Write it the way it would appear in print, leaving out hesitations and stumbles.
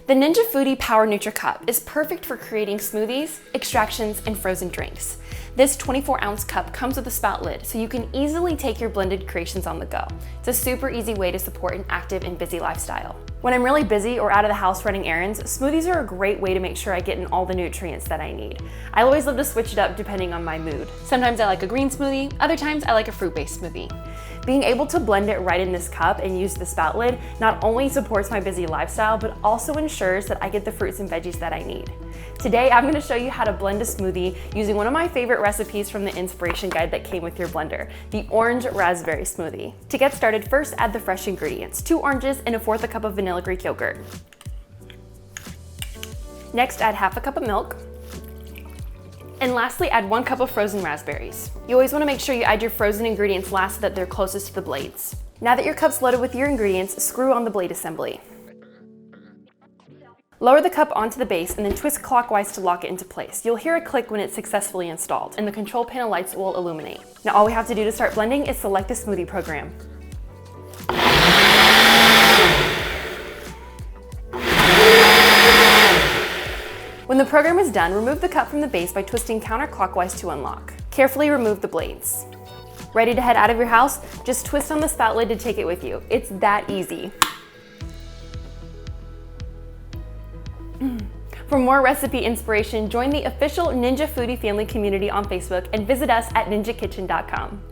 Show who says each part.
Speaker 1: The Ninja Foodi Power Nutri Cup is perfect for creating smoothies, extractions, and frozen drinks. This 24-ounce cup comes with a spout lid, so you can easily take your blended creations on the go. It's a super easy way to support an active and busy lifestyle. When I'm really busy or out of the house running errands, smoothies are a great way to make sure I get in all the nutrients that I need. I always love to switch it up depending on my mood. Sometimes I like a green smoothie, other times I like a fruit-based smoothie. Being able to blend it right in this cup and use the spout lid not only supports my busy lifestyle, but also ensures that I get the fruits and veggies that I need. Today, I'm gonna show you how to blend a smoothie using one of my favorite recipes from the inspiration guide that came with your blender, the Orange Raspberry Smoothie. To get started, first add the fresh ingredients, 2 oranges and 1/4 cup of vanilla Greek yogurt. Next, add 1/2 cup of milk. And lastly, add 1 cup of frozen raspberries. You always wanna make sure you add your frozen ingredients last so that they're closest to the blades. Now that your cup's loaded with your ingredients, screw on the blade assembly. Lower the cup onto the base and then twist clockwise to lock it into place. You'll hear a click when it's successfully installed, and the control panel lights will illuminate. Now all we have to do to start blending is select the smoothie program. When the program is done, remove the cup from the base by twisting counterclockwise to unlock. Carefully remove the blades. Ready to head out of your house? Just twist on the spout lid to take it with you. It's that easy. For more recipe inspiration, join the official Ninja Foodi family community on Facebook and visit us at ninjakitchen.com.